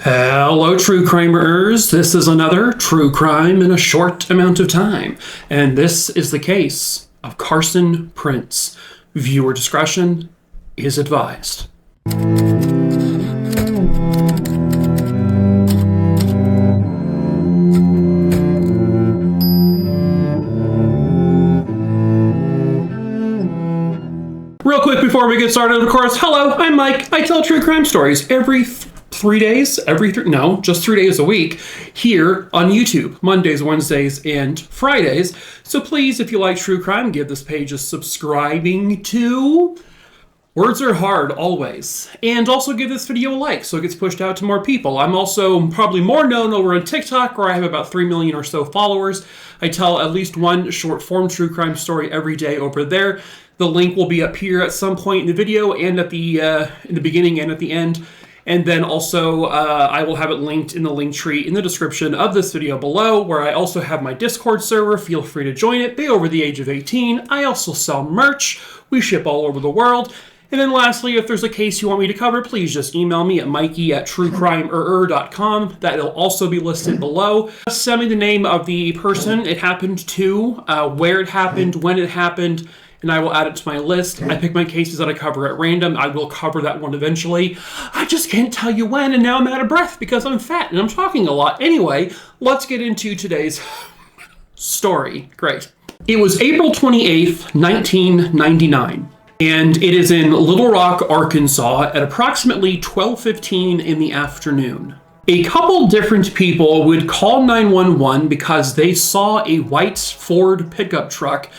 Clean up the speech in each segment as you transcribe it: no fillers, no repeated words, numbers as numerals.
Hello, true crimerers. This is another true crime in a short amount of time. And this is the case of Carson Prince. Viewer discretion is advised. Real quick before we get started, of course, hello, I'm Mike. I tell true crime stories every 3 days, just 3 days a week here on YouTube, Mondays, Wednesdays, and Fridays. So please, if you like true crime, give this page a subscribing to. Words are hard, always. And also give this video a like so it gets pushed out to more people. I'm also probably more known over on TikTok, where I have about 3 million or so followers. I tell at least one short form true crime story every day over there. The link will be up here at some point in the video and at the in the beginning and at the end. And then also, I will have it linked in the link tree in the description of this video below, where I also have my Discord server. Feel free to join it. Be over the age of 18. I also sell merch. We ship all over the world. And then lastly, if there's a case you want me to cover, please just email me at makingatruecrimerertwo. That'll also be listed below. Send me the name of the person it happened to, where it happened, when it happened, and I will add it to my list. I pick my cases that I cover at random. I will cover that one eventually. I just can't tell you when, and now I'm out of breath because I'm fat and I'm talking a lot. Anyway, let's get into today's story. Great. It was April 28th, 1999, and it is in Little Rock, Arkansas at approximately 12:15 in the afternoon. A couple different people would call 911 because they saw a white Ford pickup truck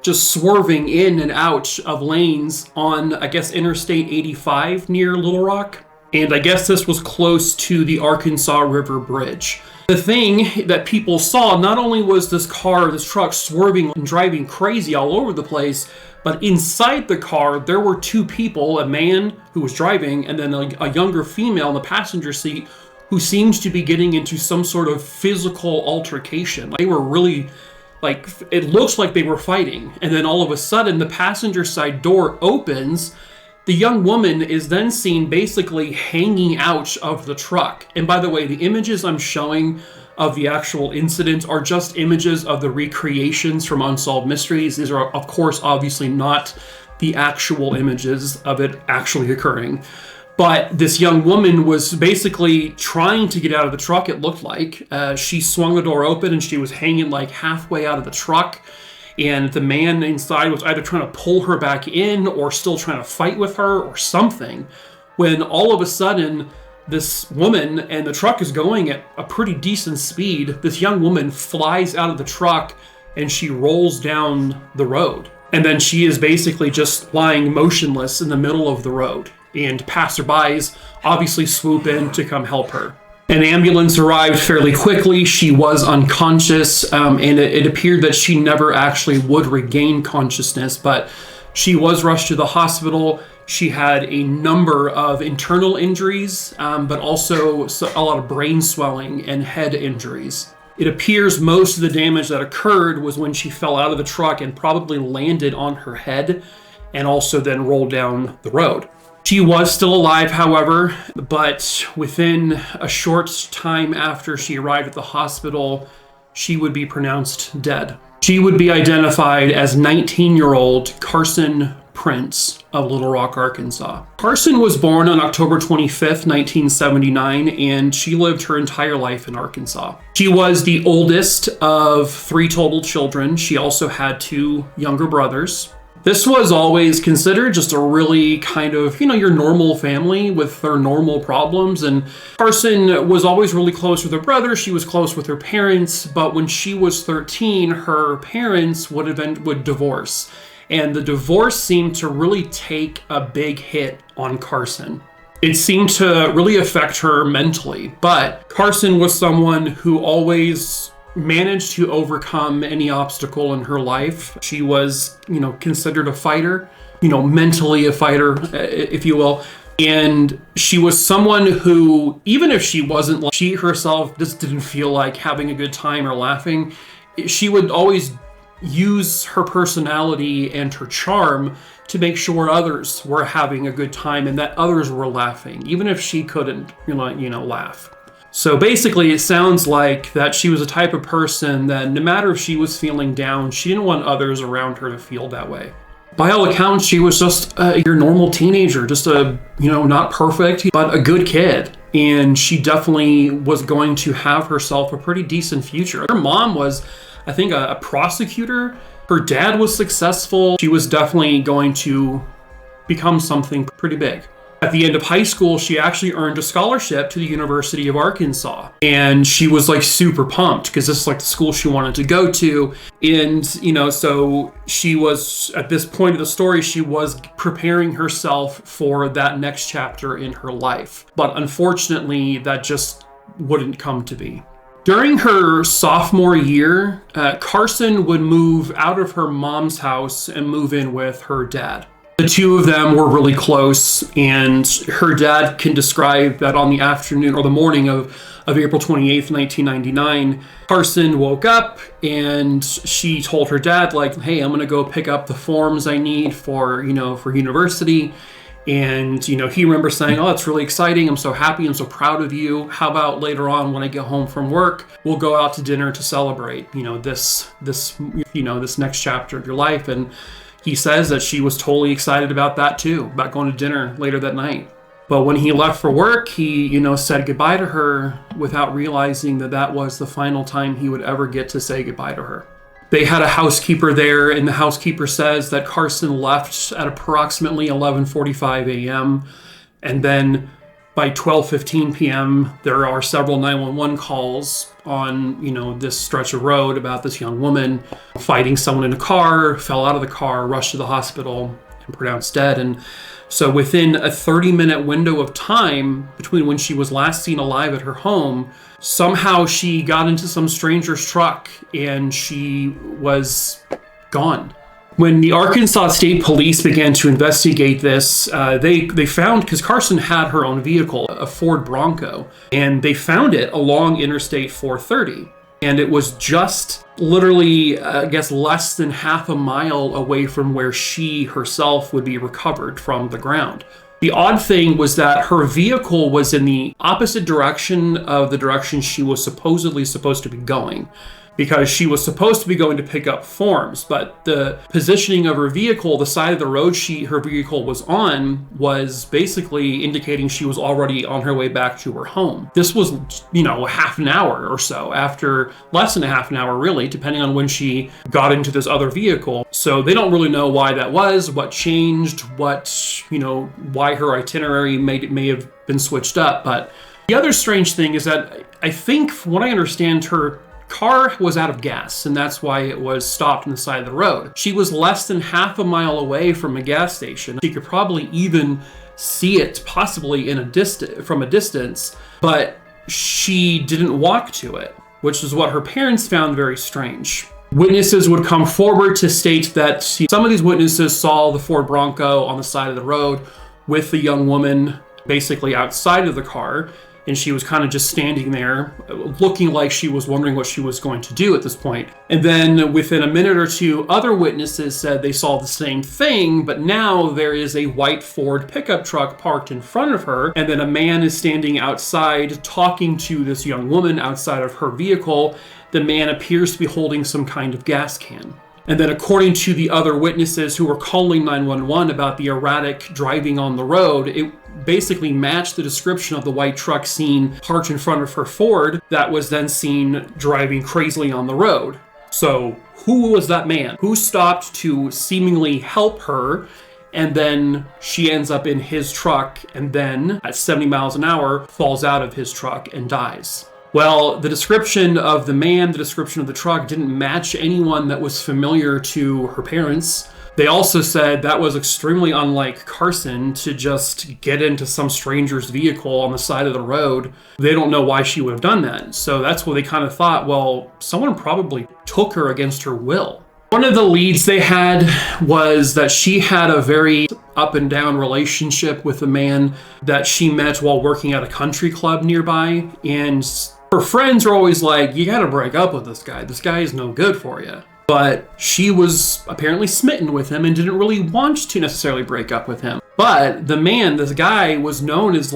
just swerving in and out of lanes on, I guess, Interstate 85 near Little Rock. And I guess this was close to the Arkansas River Bridge. The thing that people saw, not only was this truck swerving and driving crazy all over the place, but inside the car, there were two people, a man who was driving and then a younger female in the passenger seat who seemed to be getting into some sort of physical altercation. They were really, it looks like they were fighting. And then all of a sudden, the passenger side door opens. The young woman is then seen basically hanging out of the truck. And by the way, the images I'm showing of the actual incident are just images of the recreations from Unsolved Mysteries. These are, of course, obviously not the actual images of it actually occurring. But this young woman was basically trying to get out of the truck, it looked like. She swung the door open and she was hanging like halfway out of the truck. And the man inside was either trying to pull her back in or still trying to fight with her or something. When all of a sudden, this woman, and the truck is going at a pretty decent speed, this young woman flies out of the truck and she rolls down the road. And then she is basically just lying motionless in the middle of the road. And passerbys obviously swoop in to come help her. An ambulance arrived fairly quickly. She was unconscious, and it appeared that she never actually would regain consciousness, but she was rushed to the hospital. She had a number of internal injuries, but also a lot of brain swelling and head injuries. It appears most of the damage that occurred was when she fell out of the truck and probably landed on her head and also then rolled down the road. She was still alive, however, but within a short time after she arrived at the hospital, she would be pronounced dead. She would be identified as 19-year-old Carson Prince of Little Rock, Arkansas. Carson was born on October 25th, 1979, and she lived her entire life in Arkansas. She was the oldest of 3 total children. She also had 2 younger brothers. This was always considered just a really kind of, your normal family with their normal problems. And Carson was always really close with her brother. She was close with her parents. But when she was 13, her parents would divorce. And the divorce seemed to really take a big hit on Carson. It seemed to really affect her mentally. But Carson was someone who always managed to overcome any obstacle in her life. She was, considered a fighter, mentally a fighter, if you will. And she was someone who, even if she wasn't, she herself just didn't feel like having a good time or laughing, she would always use her personality and her charm to make sure others were having a good time and that others were laughing, even if she couldn't, laugh. So basically, it sounds like that she was a type of person that no matter if she was feeling down, she didn't want others around her to feel that way. By all accounts, she was just your normal teenager, just a, not perfect, but a good kid. And she definitely was going to have herself a pretty decent future. Her mom was, I think, a prosecutor. Her dad was successful. She was definitely going to become something pretty big. At the end of high school, she actually earned a scholarship to the University of Arkansas. And she was like super pumped because this is like the school she wanted to go to. And, so she was, at this point of the story, she was preparing herself for that next chapter in her life. But unfortunately, that just wouldn't come to be. During her sophomore year, Carson would move out of her mom's house and move in with her dad. The two of them were really close, and her dad can describe that on the afternoon or the morning of April 28th, 1999, Carson woke up and she told her dad, like, hey, I'm going to go pick up the forms I need for university. And, he remembers saying, oh, it's really exciting. I'm so happy. I'm so proud of you. How about later on when I get home from work, we'll go out to dinner to celebrate, this next chapter of your life. And he says that she was totally excited about that too, about going to dinner later that night. But when he left for work, he, said goodbye to her without realizing that that was the final time he would ever get to say goodbye to her. They had a housekeeper there, and the housekeeper says that Carson left at approximately 11:45 a.m. And then by 12:15 p.m., there are several 911 calls on, this stretch of road about this young woman fighting someone in a car, fell out of the car, rushed to the hospital, and pronounced dead. And so within a 30-minute window of time between when she was last seen alive at her home, somehow she got into some stranger's truck and she was gone. When the Arkansas State Police began to investigate this, they found, because Carson had her own vehicle, a Ford Bronco, and they found it along Interstate 430. And it was just literally, less than half a mile away from where she herself would be recovered from the ground. The odd thing was that her vehicle was in the opposite direction of the direction she was supposedly supposed to be going, because she was supposed to be going to pick up forms, but the positioning of her vehicle, the side of the road her vehicle was on, was basically indicating she was already on her way back to her home. This was, half an hour or so after, less than a half an hour really, depending on when she got into this other vehicle. So they don't really know why that was, what changed, why her itinerary may have been switched up. But the other strange thing is that I think, from what I understand, her car was out of gas, and that's why it was stopped on the side of the road. She was less than half a mile away from a gas station. She could probably even see it, possibly from a distance, but she didn't walk to it, which is what her parents found very strange. Witnesses would come forward to state that some of these witnesses saw the Ford Bronco on the side of the road with the young woman basically outside of the car, and she was kind of just standing there looking like she was wondering what she was going to do at this point. And then within a minute or two, other witnesses said they saw the same thing, but now there is a white Ford pickup truck parked in front of her, and then a man is standing outside talking to this young woman outside of her vehicle. The man appears to be holding some kind of gas can. And then according to the other witnesses who were calling 911 about the erratic driving on the road, it basically matched the description of the white truck seen parked in front of her Ford that was then seen driving crazily on the road. So who was that man? Who stopped to seemingly help her, and then she ends up in his truck and then at 70 miles an hour falls out of his truck and dies? Well, the description of the man, the description of the truck didn't match anyone that was familiar to her parents. They also said that was extremely unlike Carson to just get into some stranger's vehicle on the side of the road. They don't know why she would have done that. So that's what they kind of thought, well, someone probably took her against her will. One of the leads they had was that she had a very up and down relationship with a man that she met while working at a country club nearby. And her friends are always like, you gotta break up with this guy. This guy is no good for you. but she was apparently smitten with him and didn't really want to necessarily break up with him. But the man, this guy, was known as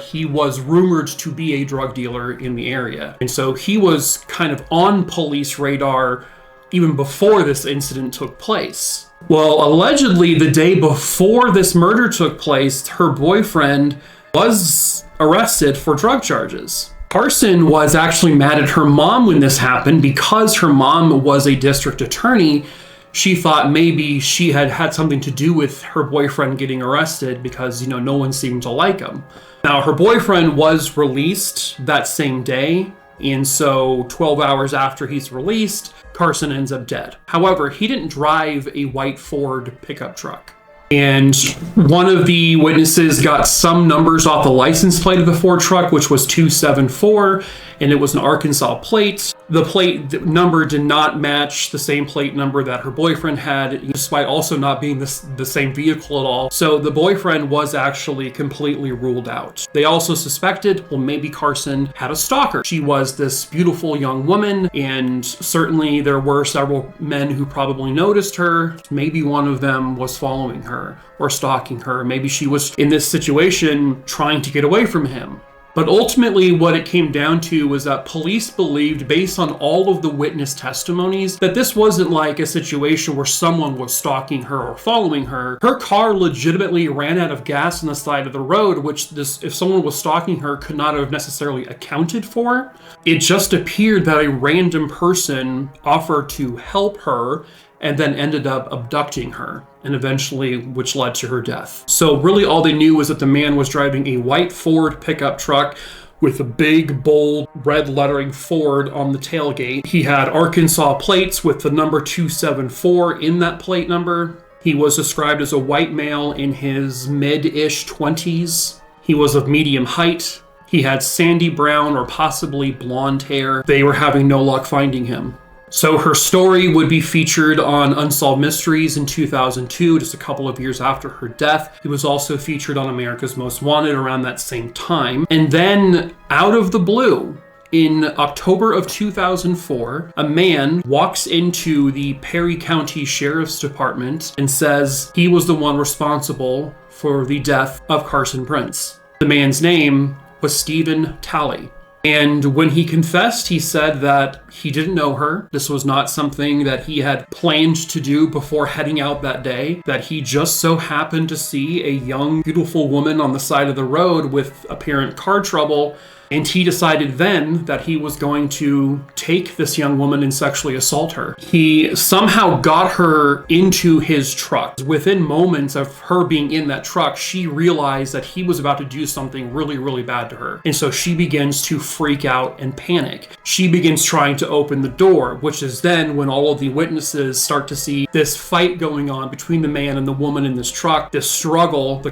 he was rumored to be a drug dealer in the area. And so he was kind of on police radar even before this incident took place. Well, allegedly, the day before this murder took place, her boyfriend was arrested for drug charges. Carson was actually mad at her mom when this happened because her mom was a district attorney. She thought maybe she had had something to do with her boyfriend getting arrested because, no one seemed to like him. Now, her boyfriend was released that same day, and so 12 hours after he's released, Carson ends up dead. However, he didn't drive a white Ford pickup truck. And one of the witnesses got some numbers off the license plate of the Ford truck, which was 274, and it was an Arkansas plate. The plate number did not match the same plate number that her boyfriend had, despite also not being the same vehicle at all. So the boyfriend was actually completely ruled out. They also suspected, well, maybe Carson had a stalker. She was this beautiful young woman, and certainly there were several men who probably noticed her. Maybe one of them was following her or stalking her. Maybe she was in this situation trying to get away from him. But ultimately, what it came down to was that police believed, based on all of the witness testimonies, that this wasn't like a situation where someone was stalking her or following her. Her car legitimately ran out of gas on the side of the road, which if someone was stalking her, could not have necessarily accounted for. It just appeared that a random person offered to help her and then ended up abducting her, and eventually, which led to her death. So really all they knew was that the man was driving a white Ford pickup truck with a big, bold, red lettering Ford on the tailgate. He had Arkansas plates with the number 274 in that plate number. He was described as a white male in his mid-ish 20s. He was of medium height. He had sandy brown or possibly blonde hair. They were having no luck finding him. So her story would be featured on Unsolved Mysteries in 2002, just a couple of years after her death. It was also featured on America's Most Wanted around that same time. And then, out of the blue, in October of 2004, a man walks into the Perry County Sheriff's Department and says he was the one responsible for the death of Carson Prince. The man's name was Stephen Talley. And when he confessed, he said that he didn't know her. This was not something that he had planned to do before heading out that day, that he just so happened to see a young, beautiful woman on the side of the road with apparent car trouble. And he decided then that he was going to take this young woman and sexually assault her. He somehow got her into his truck. Within moments of her being in that truck, she realized that he was about to do something really, really bad to her. And so she begins to freak out and panic. She begins trying to open the door, which is then when all of the witnesses start to see this fight going on between the man and the woman in this truck, this struggle, the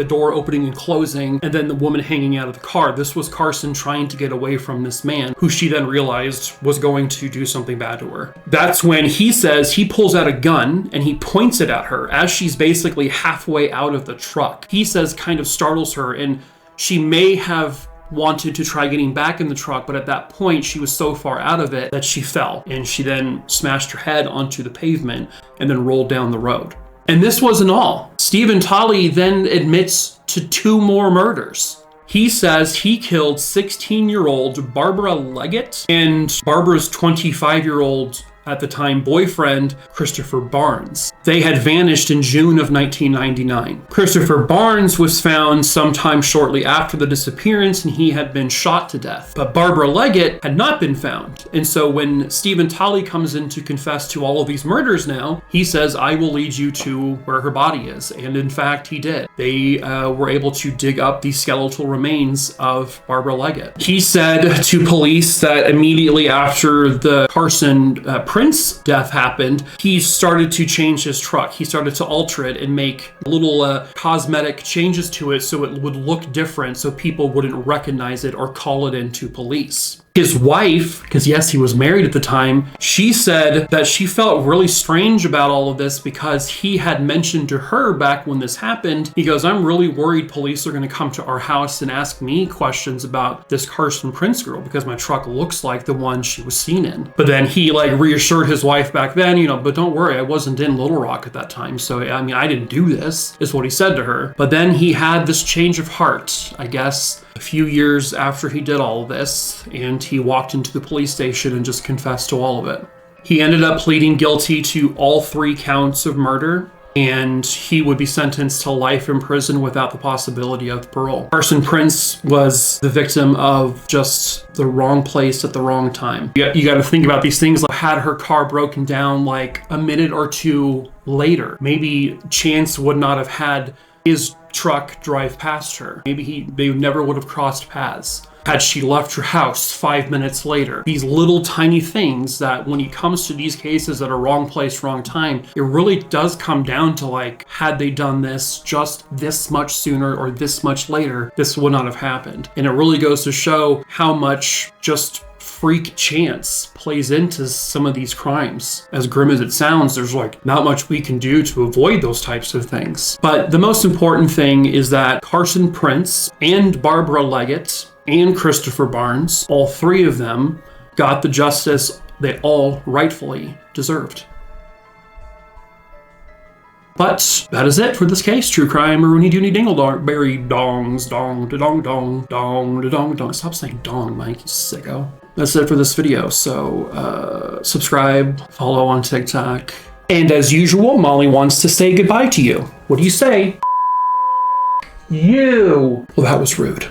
door opening and closing, and then the woman hanging out of the car. This was Carson trying to get away from this man, who she then realized was going to do something bad to her. That's when he says he pulls out a gun and he points it at her as she's basically halfway out of the truck. He says kind of startles her, and she may have wanted to try getting back in the truck, but at that point she was so far out of it that she fell, and she then smashed her head onto the pavement and then rolled down the road. And this wasn't all. Stephen Talley then admits to 2 more murders. He says he killed 16-year-old Barbara Leggett and Barbara's 25-year-old at the time boyfriend, Christopher Barnes. They had vanished in June of 1999. Christopher Barnes was found sometime shortly after the disappearance, and he had been shot to death. But Barbara Leggett had not been found. And so when Stephen Talley comes in to confess to all of these murders now, he says, I will lead you to where her body is. And in fact, he did. They were able to dig up the skeletal remains of Barbara Leggett. He said to police that immediately after the Carson Prince death happened, he started to change his truck. He started to alter it and make little cosmetic changes to it so it would look different, so people wouldn't recognize it or call it into police. His wife, because yes, he was married at the time, she said that she felt really strange about all of this because he had mentioned to her back when this happened, he goes, I'm really worried police are going to come to our house and ask me questions about this Carson Prince girl because my truck looks like the one she was seen in. But then he like reassured his wife back then, but don't worry, I wasn't in Little Rock at that time. So, I mean, I didn't do this, is what he said to her. But then he had this change of heart, I guess, a few years after he did all of this, and he walked into the police station and just confessed to all of it. He ended up pleading guilty to all 3 counts of murder, and he would be sentenced to life in prison without the possibility of parole. Carson Prince was the victim of just the wrong place at the wrong time. You got to think about these things. Like, had her car broken down like a minute or 2 later, maybe Chance would not have had his truck drive past her. Maybe they never would have crossed paths had she left her house 5 minutes later. These little tiny things that when it comes to these cases that are wrong place, wrong time, it really does come down to like, had they done this just this much sooner or this much later, this would not have happened. And it really goes to show how much just freak chance plays into some of these crimes. As grim as it sounds, there's like not much we can do to avoid those types of things. But the most important thing is that Carson Prince and Barbara Leggett and Christopher Barnes, all 3 of them, got the justice they all rightfully deserved. But that is it for this case. True crime, Rooney Dooney Dingleberry dongs, dong, da dong, dong, dong, da dong, dong. Stop saying dong, Mike, you sicko. That's it for this video. So subscribe, follow on TikTok. And as usual, Molly wants to say goodbye to you. What do you say? You. Well, that was rude.